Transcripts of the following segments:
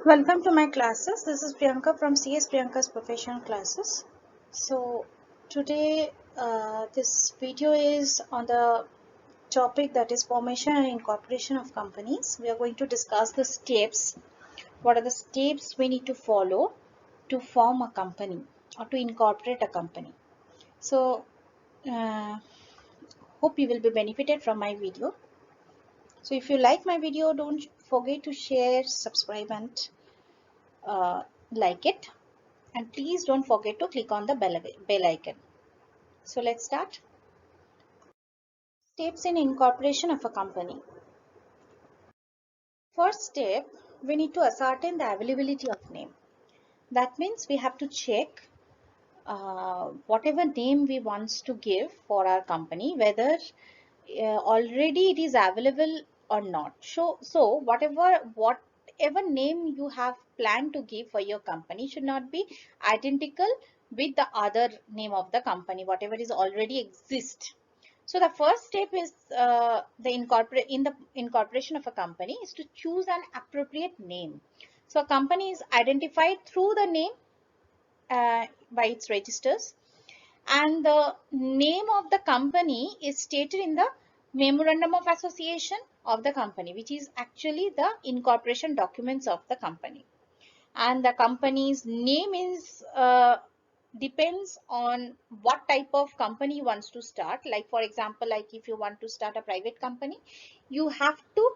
Welcome to my classes. This is Priyanka from CS Priyanka's Professional Classes. So today this video is on the topic that is formation and incorporation of companies. We are going to discuss the steps. What are the steps we need to follow to form a company or to incorporate a company? So uh, hope you will be benefited from my video. So if you like my video, don't forget to share, subscribe and uh, like it. And please don't forget to click on the bell icon. So let's start. Steps in incorporation of a company. First step, we need to ascertain the availability of name. That means we have to check whatever name we want to give for our company, whether already it is available or not. So whatever name you have planned to give for your company should not be identical with the other name of the company, whatever is already exist. So the first step is the incorporation of a company is to choose an appropriate name. So a company is identified through the name by its registers, and the name of the company is stated in the memorandum of association of the company, which is actually the incorporation documents of the company. And the company's name is depends on what type of company wants to start. Like for example, like if you want to start a private company, you have to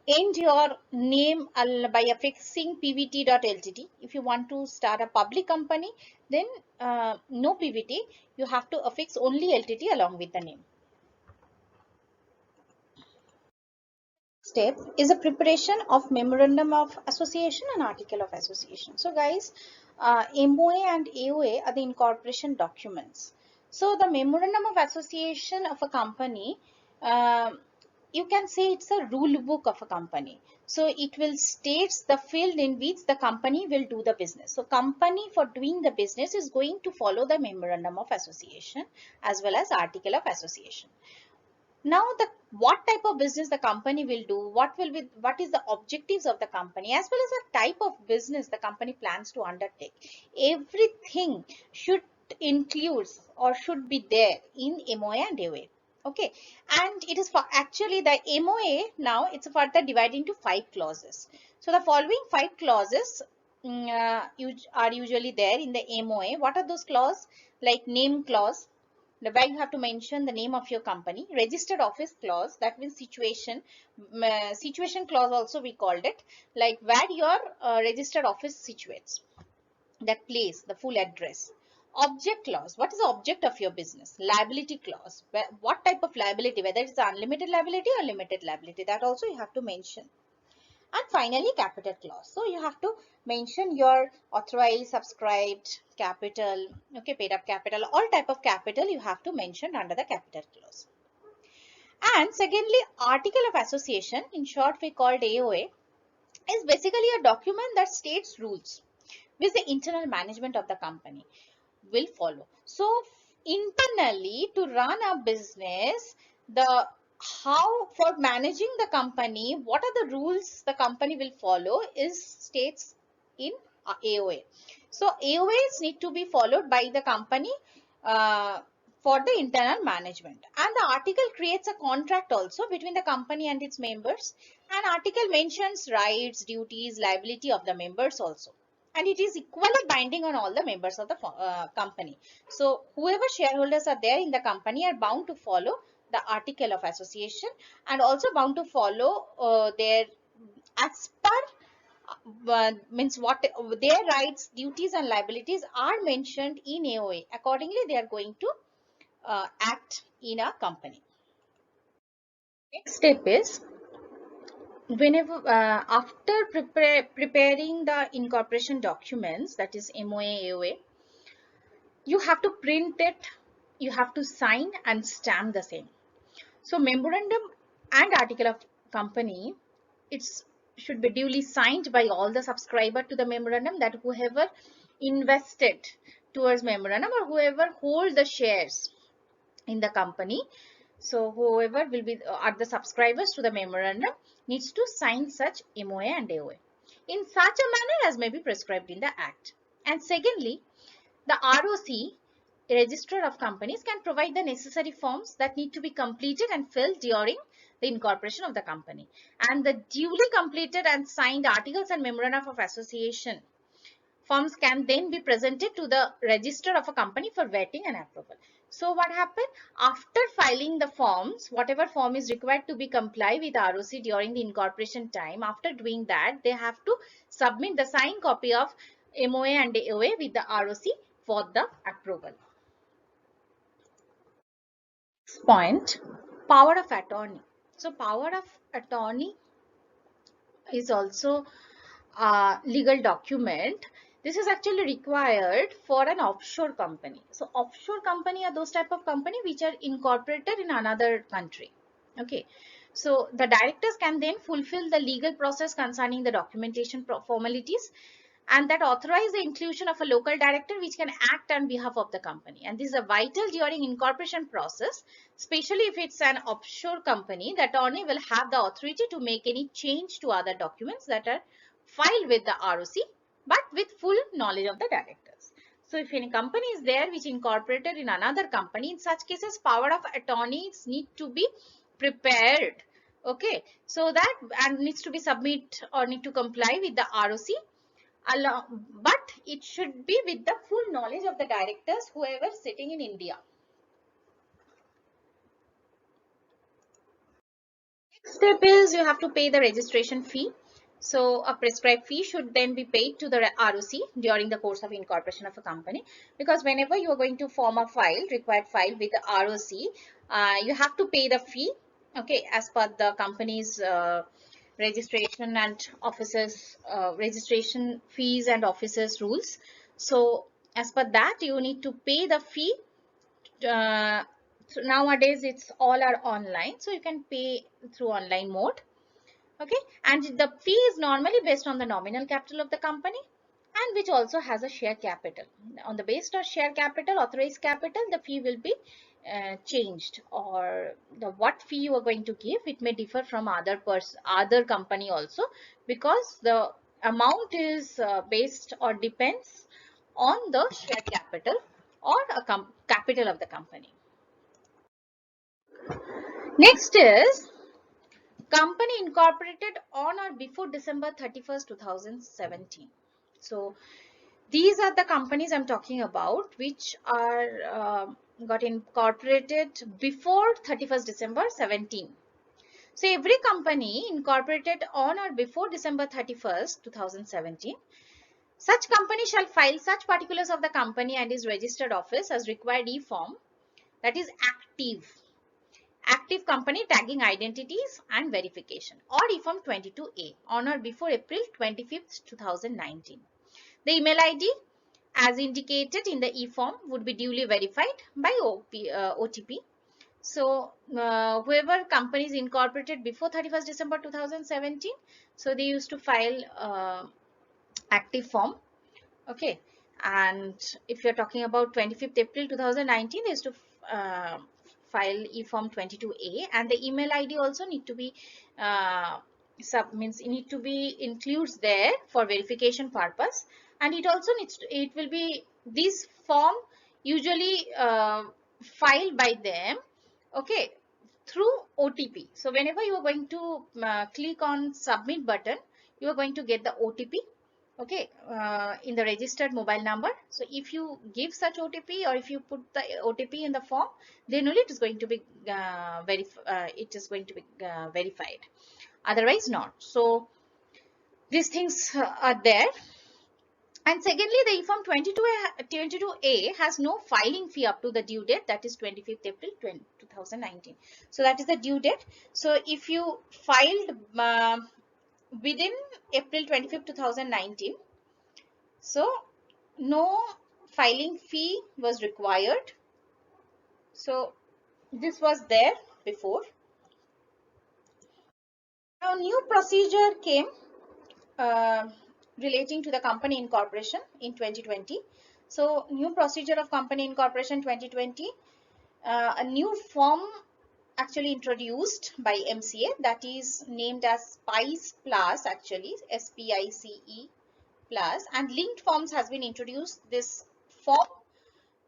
end your name by affixing pvt.ltd. If you want to start a public company, then no pvt, you have to affix only ltd along with the name. Step is a preparation of memorandum of association and article of association. So guys, MOA and AOA are the incorporation documents. So the memorandum of association of a company, you can say it's a rule book of a company. So it will states the field in which the company will do the business. So company for doing the business is going to follow the memorandum of association as well as article of association. Now the what type of business the company will do, what is the objectives of the company, as well as the type of business the company plans to undertake, everything should include or should be there in MOA and AOA. Okay, and it is for actually the MOA. Now it's further divided into 5 clauses. So the following 5 clauses are usually there in the MOA. What are those clauses? Like name clause, where you have to mention the name of your company. Registered office clause, that means situation clause also we called it, like where your registered office situates, that place, the full address. Object clause, what is the object of your business? Liability clause, what type of liability, whether it's unlimited liability or limited liability, that also you have to mention. And finally, capital clause. So you have to mention your authorized, subscribed capital, okay, paid up capital, all type of capital you have to mention under the capital clause. And secondly, article of association, in short we called AOA, is basically a document that states rules which the internal management of the company will follow. So internally, to run a business, the how for managing the company, what are the rules the company will follow is states in AOA. So AOAs need to be followed by the company uh, for the internal management. And the article creates a contract also between the company and its members. And article mentions rights, duties, liability of the members also, and it is equally binding on all the members of the company. So whoever shareholders are there in the company are bound to follow the article of association, and also bound to follow their as per means what their rights, duties and liabilities are mentioned in AOA. Accordingly, they are going to act in a company. Next step is, whenever after preparing the incorporation documents, that is MOA, AOA, you have to print it, you have to sign and stamp the same. So memorandum and article of company, it's should be duly signed by all the subscriber to the memorandum, that whoever invested towards memorandum or whoever hold the shares in the company, so whoever will be are the subscribers to the memorandum needs to sign such MOA and AOA. in such a manner as may be prescribed in the Act. And secondly, the ROC, Register of Companies, can provide the necessary forms that need to be completed and filled during the incorporation of the company. And the duly completed and signed articles and memoranda of association forms can then be presented to the register of a company for vetting and approval. So what happened after filing the forms, whatever form is required to be comply with ROC during the incorporation time, after doing that, they have to submit the signed copy of MOA and AOA with the ROC for the approval. Next point, power of attorney. So power of attorney is also a legal document. This is actually required for an offshore company. So offshore company are those type of company which are incorporated in another country. Okay. So the directors can then fulfill the legal process concerning the documentation formalities, and that authorize the inclusion of a local director which can act on behalf of the company. And this is a vital during incorporation process, especially if it's an offshore company. The attorney will have the authority to make any change to other documents that are filed with the ROC, but with full knowledge of the directors. So if any company is there which incorporated in another company, in such cases power of attorneys need to be prepared. Okay, so that and needs to be submit or need to comply with the ROC, but it should be with the full knowledge of the directors, whoever sitting in India. Next step is you have to pay the registration fee. So a prescribed fee should then be paid to the ROC during the course of incorporation of a company, because whenever you are going to form a file, required file with the ROC, you have to pay the fee, okay, as per the company's registration and officers registration fees and officers rules. So as per that, you need to pay the fee. So nowadays it's all are online, so you can pay through online mode. Okay, and the fee is normally based on the nominal capital of the company, and which also has a share capital. On the basis of share capital, authorized capital, the fee will be changed, or the what fee you are going to give, it may differ from other company also, because the amount is based or depends on the share capital or a capital of the company. Next is company incorporated on or before December 31st, 2017. So these are the companies I'm talking about which are got incorporated before 31st December 17. So every company incorporated on or before December 31st, 2017, such company shall file such particulars of the company and its registered office as required e-form, that is active company tagging identities and verification, or e-form 22A on or before April 25th, 2019. The email ID as indicated in the e-form would be duly verified by OTP. So whoever companies incorporated before 31st December 2017, so they used to file active form. Okay, and if you're talking about 25th April 2019, they used to file e-form 22A, and the email ID also need to be need to be includes there for verification purpose, and it also needs to, it will be this form usually filed by them, okay, through OTP. So whenever you are going to click on submit button, you are going to get the OTP, okay, in the registered mobile number. So if you give such OTP, or if you put the OTP in the form, then only it is going to be verified, otherwise not. So these things are there. And secondly, the e-form 22A has no filing fee up to the due date, that is 25th April 2019. So that is the due date. So if you filed within April 25th, 2019, so no filing fee was required. So this was there before. Now new procedure came relating to the company incorporation in 2020. So new procedure of company incorporation 2020, a new form actually introduced by MCA, that is named as SPICE Plus, actually SPICE Plus, and linked forms has been introduced. This form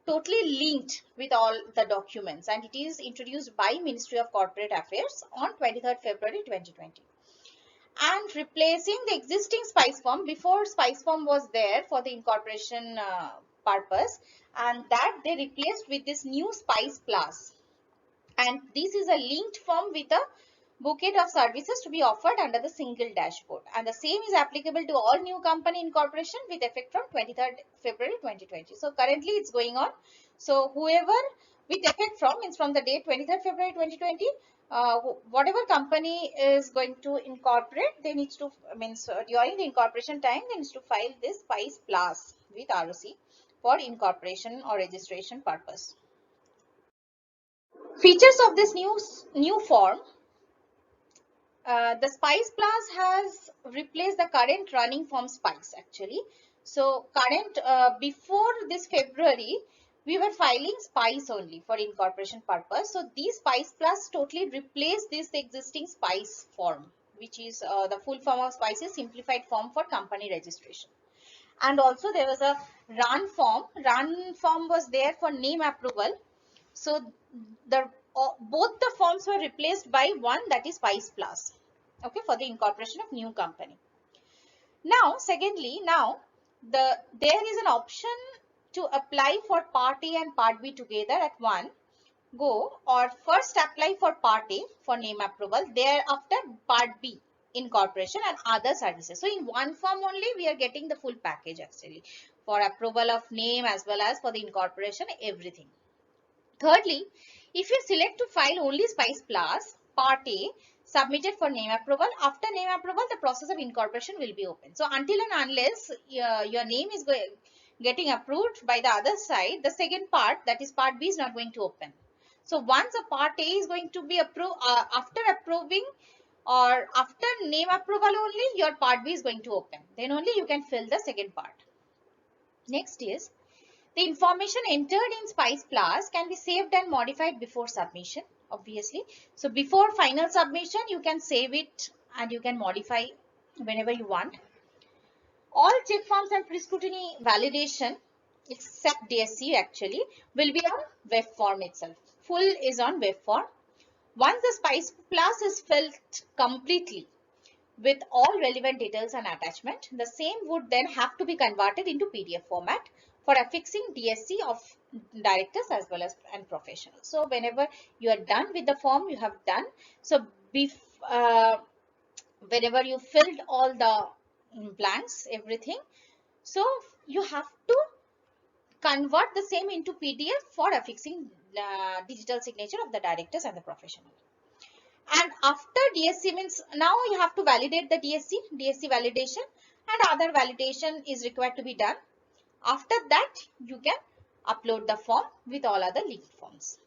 totally linked with all the documents, and it is introduced by Ministry of Corporate Affairs on 23rd February 2020, and replacing the existing SPICE form. Before, SPICE form was there for the incorporation purpose, and that they replaced with this new SPICE Plus, and this is a linked form with a bouquet of services to be offered under the single dashboard, and the same is applicable to all new company incorporation with effect from 23rd February 2020. So currently it's going on. So whoever with effect from means from the date 23rd February 2020, whatever company is going to incorporate, they need to during the incorporation time they need to file this SPICE Plus with ROC for incorporation or registration purpose. Features of this new form. The SPICE Plus has replaced the current running form SPICE, actually. So current before this February, we were filing SPICE only for incorporation purpose. So these SPICE Plus totally replaced this existing SPICE form, which is the full form of SPICE is simplified form for company registration. And also there was a run form. Run form was there for name approval. So the both the forms were replaced by one, that is SPICE Plus, okay, for the incorporation of new company. Now secondly, now there is an option to apply for Part A and Part B together at one go, or first apply for Part A for name approval, thereafter Part B incorporation and other services. So in one form only we are getting the full package, actually, for approval of name as well as for the incorporation, everything. Thirdly, if you select to file only SPICE Plus Part A submitted for name approval, after name approval the process of incorporation will be open. So until and unless your name is getting approved by the other side, the second part, that is Part B, is not going to open. So once a Part A is going to be approved, after approving or after name approval only, your Part B is going to open. Then only you can fill the second part. Next is, the information entered in SPICE Plus can be saved and modified before submission, obviously. So before final submission, you can save it and you can modify whenever you want. All check forms and pre-scrutiny validation, except DSC, actually, will be on web form itself. Full is on web form. Once the SPICE Plus is filled completely with all relevant details and attachment, the same would then have to be converted into PDF format for affixing DSC of directors as well as and professionals. So whenever you are done with the form, you have done. So whenever you filled all the blanks, everything, so you have to convert the same into PDF for affixing digital signature of the directors and the professional. And after DSC means now you have to validate the DSC validation, and other validation is required to be done. After that, you can upload the form with all other linked forms.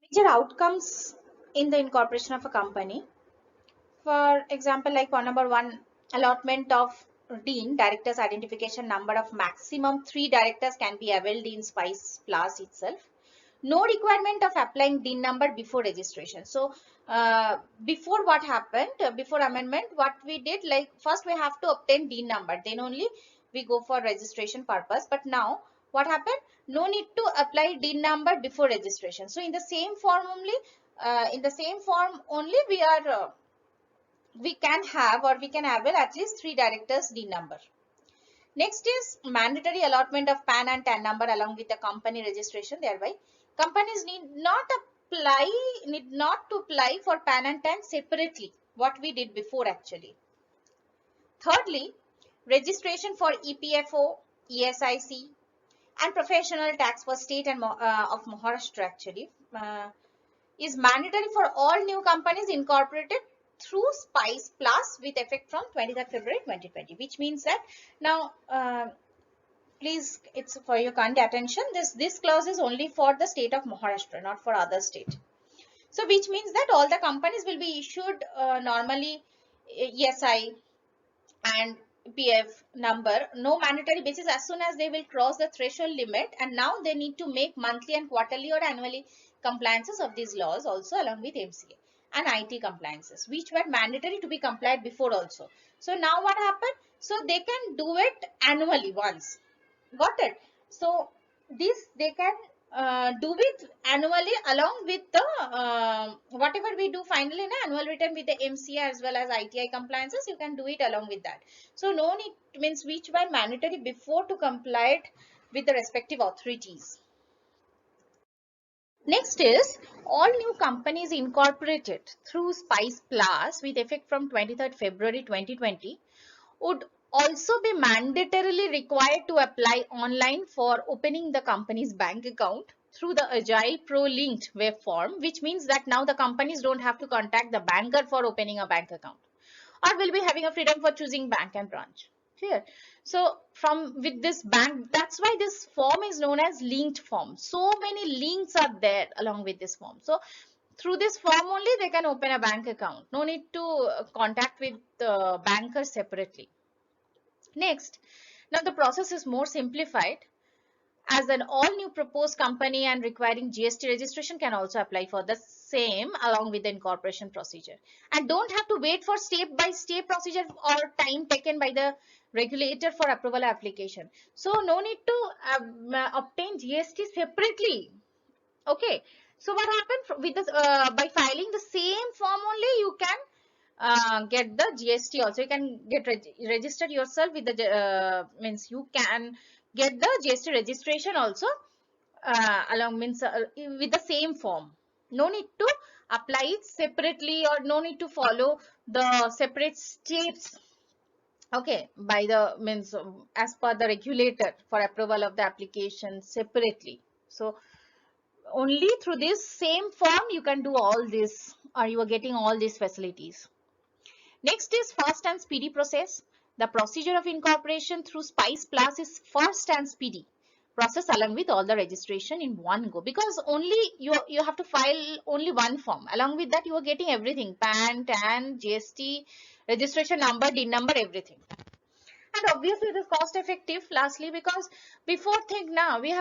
Major outcomes in the incorporation of a company. For example, like point number 1, allotment of DIN, directors identification number of maximum 3 directors can be availed in SPICE Plus itself. No requirement of applying DIN number before registration. So before, what happened, before amendment, what we did, like first we have to obtain DIN number, then only we go for registration purpose. But now what happened, no need to apply DIN number before registration. So in the same form only, we can have or we can avail at least 3 directors DIN number. Next is mandatory allotment of PAN and TAN number along with the company registration. Thereby, companies need not to apply for PAN and TAN separately, what we did before, actually. Thirdly, registration for EPFO, ESIC and professional tax for state and of Maharashtra, actually, is mandatory for all new companies incorporated through SPICE Plus with effect from 23rd February 2020, which means that now please, it's for your kind attention, this clause is only for the state of Maharashtra, not for other state. So which means that all the companies will be issued normally ESI and PF number, no mandatory basis, as soon as they will cross the threshold limit, and now they need to make monthly and quarterly or annually compliances of these laws also along with MCA, and IT compliances, which were mandatory to be complied before also. So now what happened? So they can do it annually once. Got it? So this they can do it annually along with the whatever we do finally in annual return with the MCA as well as ITI compliances, you can do it along with that. So no need, means which were mandatory before to comply it with the respective authorities. Next is all new companies incorporated through Spice Plus with effect from 23rd February 2020 would also be mandatorily required to apply online for opening the company's bank account through the Agile Pro linked web form, which means that now the companies don't have to contact the banker for opening a bank account, or will be having a freedom for choosing bank and branch. Clear? So from with this bank, that's why this form is known as linked form. So many links are there along with this form. So through this form only they can open a bank account. No need to contact with the banker separately. Next, now the process is more simplified, as an all new proposed company and requiring GST registration can also apply for the same along with the incorporation procedure, and don't have to wait for step by step procedure or time taken by the regulator for approval application. So no need to obtain GST separately. Okay, so what happened with this, by filing the same form only you can get the GST also. You can get registered yourself with the means you can get the GST registration also along, means with the same form. No need to apply it separately, or no need to follow the separate steps. Okay, by the means as per the regulator for approval of the application separately. So only through this same form you can do all this, or you are getting all these facilities. Next is fast and speedy process. The procedure of incorporation through Spice Plus is fast and speedy process along with all the registration in one go, because only you have to file only one form. Along with that you are getting everything: PAN, TAN, GST, registration number, DIN number, everything. And obviously it is cost effective, lastly, because before, think now, we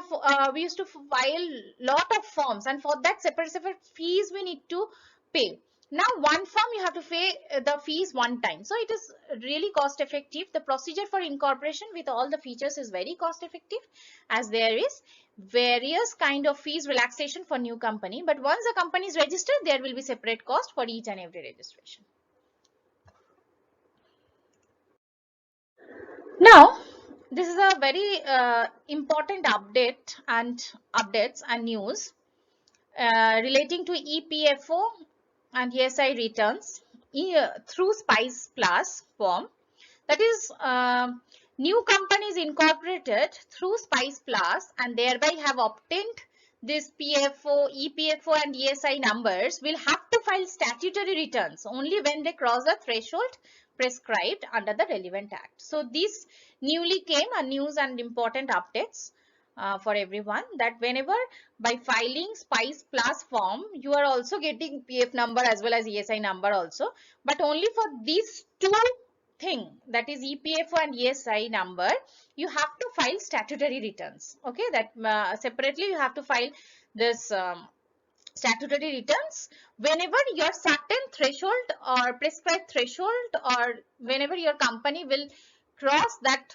used to file lot of forms, and for that separate fees we need to pay. Now one form you have to pay the fees one time, so it is really cost effective. The procedure for incorporation with all the features is very cost effective, as there is various kind of fees relaxation for new company, but once the company is registered there will be separate cost for each and every registration. Now, this is a very important updates and news relating to EPFO and ESI returns through Spice Plus form. That is, new companies incorporated through Spice Plus and thereby have obtained this PFO, EPFO and ESI numbers will have to file statutory returns only when they cross the threshold prescribed under the relevant act. So this newly came a news and important updates for everyone, that whenever by filing Spice Plus form you are also getting PF number as well as ESI number also, but only for these two thing, that is EPFO and ESI number, you have to file statutory returns. Okay, that separately you have to file this statutory returns whenever your certain threshold or prescribed threshold, or whenever your company will cross that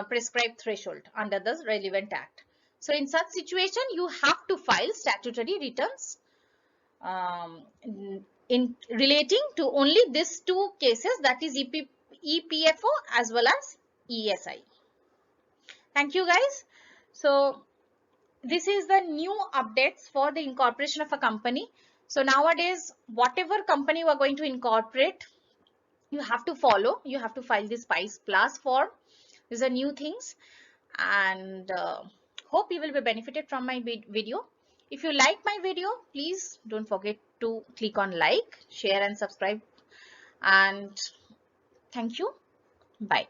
prescribed threshold under the relevant act. So in such situation you have to file statutory returns in relating to only these two cases, that is EPFO as well as ESI. Thank you guys. So this is the new updates for the incorporation of a company. So nowadays whatever company you are going to incorporate, you have to follow, you have to file this Spice Plus form. These are new things, and hope you will be benefited from my video. If you like my video, please don't forget to click on like, share and subscribe, and thank you. Bye.